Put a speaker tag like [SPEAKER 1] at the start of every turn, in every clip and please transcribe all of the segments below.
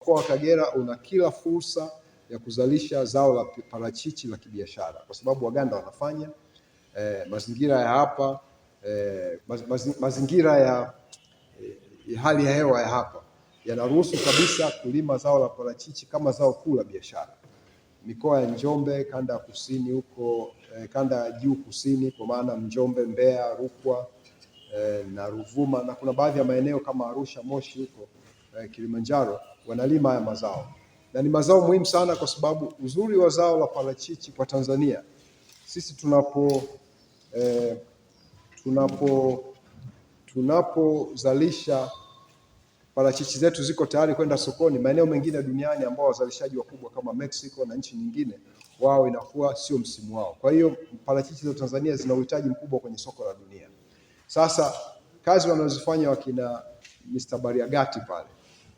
[SPEAKER 1] Mkoa wa Kagera una kila fursa ya kuzalisha zao la parachichi la kibiashara kwa sababu Waganda wanafanya mazingira ya hapa mazingira ya hali ya hewa ya hapa yanaruhusu kabisa kulima zao la parachichi kama zao kuu la biashara. Mikoa ya Njombe, kanda ya kusini huko, kanda ya juu kusini kwa maana Njombe, Mbeya, Rukwa na Ruvuma, na kuna baadhi ya maeneo kama Arusha, Moshi huko Kilimanjaro wanalima haya mazao, na ni mazao muhimu sana kwa sababu uzuri wa zao la parachichi kwa Tanzania, sisi tunapozalisha parachichi zetu ziko tayari kwenda sokoni, maeneo mengine duniani ambao wazalishaji wakubwa kama Mexico na nchi nyingine, wao inakuwa sio msimu wao. Kwa hiyo parachichi za Tanzania zina uhitaji mkubwa kwenye soko la dunia. Sasa kazi wanazofanya wakina Mr. Bariagati pale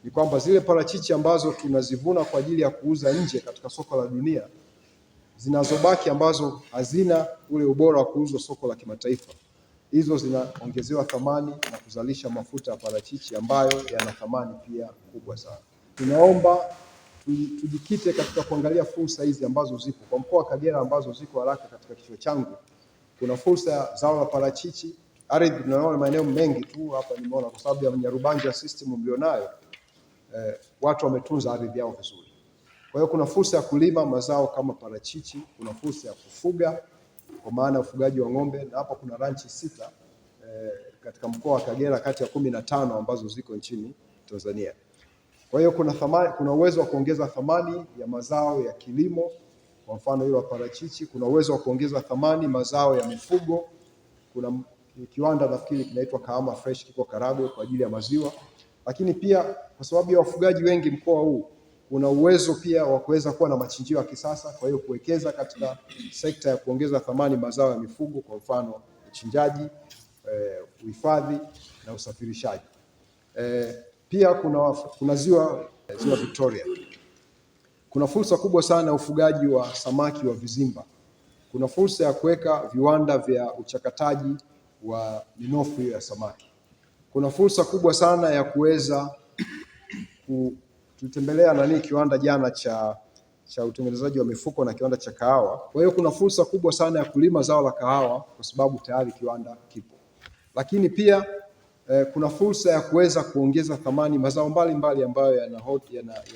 [SPEAKER 1] ni kwamba zile parachichi ambazo tunazivuna kwa ajili ya kuuza nje katika soko la dunia, zinazobaki ambazo hazina ule ubora wa kuuzwa soko la kimataifa, hizo zinaongezewa thamani na kuzalisha mafuta ya parachichi ambayo yana thamani pia kubwa sana. Tunaomba tujikite katika kuangalia fursa hizi ambazo zipo kwa mkoa wa Kagera ambazo ziko haraka katika kichwa changu. Kuna fursa ya zao la parachichi, ardhi tunaona maeneo mengi tu hapa nimeona kwa sababu ya Nyarubanja system mlionayo, watu wametunza ardhi yao vizuri. Kwa hiyo kuna fursa ya kulima mazao kama parachichi, kuna fursa ya kufuga kwa maana ufugaji wa ng'ombe, na hapa kuna ranchi 6 katika mkoa wa Kagera kati ya 15 ambazo ziko nchini Tanzania. Kwa hiyo kuna uwezo wa kuongeza thamani ya mazao ya kilimo, kwa mfano hilo parachichi. Kuna uwezo wa kuongeza thamani mazao ya mifugo. Kuna kiwanda nafikiri kinaitwa Kahama Fresh kiko Karagwe kwa ajili ya maziwa, lakini pia kwa sababu ya wafugaji wengi mkoa huu kuna uwezo pia wa kuweza kuwa na machinjio ya kisasa. Kwa hiyo kuwekeza katika sekta ya kuongeza thamani mazao ya mifugo, kwa mfano uchinjaji, uhifadhi na usafirishaji. Pia kuna ziwa Victoria. Kuna fursa kubwa sana ya ufugaji wa samaki wa vizimba. Kuna fursa ya kuweka viwanda vya uchakataji wa minofu ya samaki. Kuna fursa kubwa sana ya kuweza tulitembelea kiwanda jana cha utengenezaji wa mifuko na kiwanda cha kahawa. Kwa hiyo kuna fursa kubwa sana ya kulima zao la kahawa kwa sababu tayari kiwanda kipo. Lakini pia kuna fursa ya kuweza kuongeza thamani mazao mbalimbali ambayo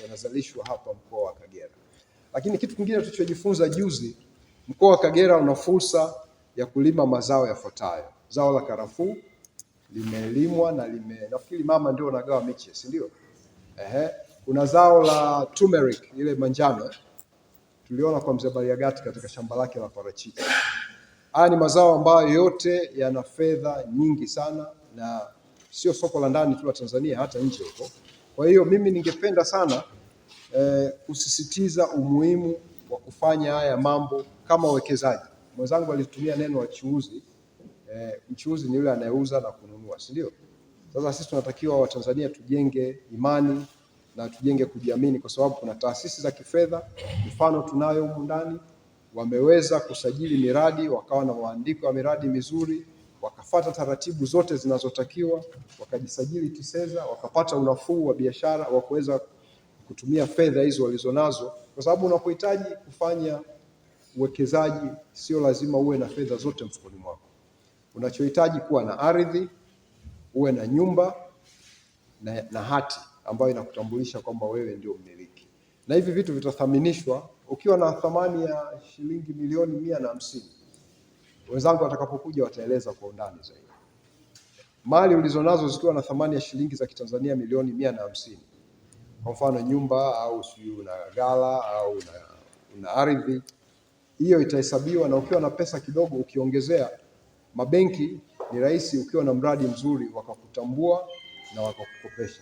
[SPEAKER 1] yanazalishwa hapa mkoa wa Kagera. Lakini kitu kingine tulichojifunza juzi, mkoa wa Kagera una fursa ya kulima mazao yafuatayo. Zao la karafuu limelimwa na nafikiri mama ndio anagawa miche, si ndio? Kuna zao la turmeric ile manjano, tuliona kwa mzee Bariagati katika shamba lake la parachichi. Haya ni mazao ambayo yote yana fedha nyingi sana, na sio soko la ndani tu la Tanzania, hata nje huko. Kwa hiyo mimi ningependa sana kusisitiza umuhimu wa kufanya haya mambo kama uwekezaji. Mwenzangu alitumia neno wachuuzi. Mchuuzi ni yule anayeuza na kununua, si ndio? Sasa sisi tunatakiwa Watanzania tujenge imani na tujenge kujiamini, kwa sababu kuna taasisi za kifedha, mfano tunayo humu ndani, wameweza kusajili miradi, wakawa na maandiko ya miradi mizuri, wakafuata taratibu zote zinazotakiwa, wakajisajili TISEZA, wakapata unafuu wa biashara wa kuweza kutumia fedha hizo walizonazo, kwa sababu unapohitaji kufanya uwekezaji sio lazima uwe na fedha zote mfukoni mwako. Unachohitaji kuwa na ardhi, uwe na nyumba na hati ambayo inakutambulisha kwamba wewe ndio mmiliki, na hivi vitu vitathaminishwa. Ukiwa na thamani ya shilingi milioni 150, wenzangu watakapokuja wataeleza kwa undani zaidi. Mali ulizonazo zikiwa na thamani ya shilingi za Kitanzania milioni 150, kwa mfano nyumba au una ghala au una ardhi, hiyo itahesabiwa, na ukiwa na pesa kidogo ukiongezea, mabenki ni rahisi, ukiwa na mradi mzuri wakakutambua na wakakukopesha.